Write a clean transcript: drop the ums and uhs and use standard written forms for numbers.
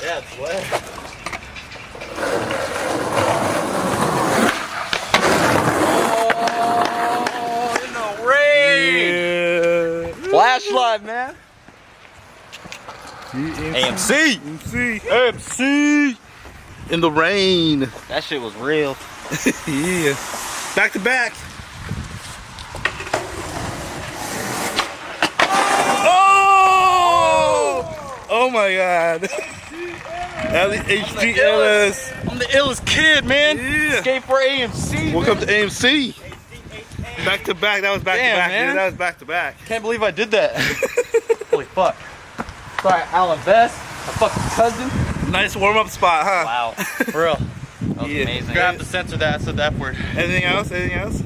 Yeah, it's wet. Oh, in the rain! Yeah. Flashlight, man. AMC. AMC. In the rain. That shit was real. Yeah. Back to back. Oh! Oh my God. HD Illest. I'm the illest kid, man. Yeah. Skateboard AMC. Welcome to AMC. Back to back. That was back to back, man. dude. That was back to back. Can't believe I did that. Holy fuck. Sorry, Alan Vess, my fucking cousin. Nice warm up spot, huh? Wow. For real. That was amazing. Gonna have to censor that. I said that word. Anything else? Anything else?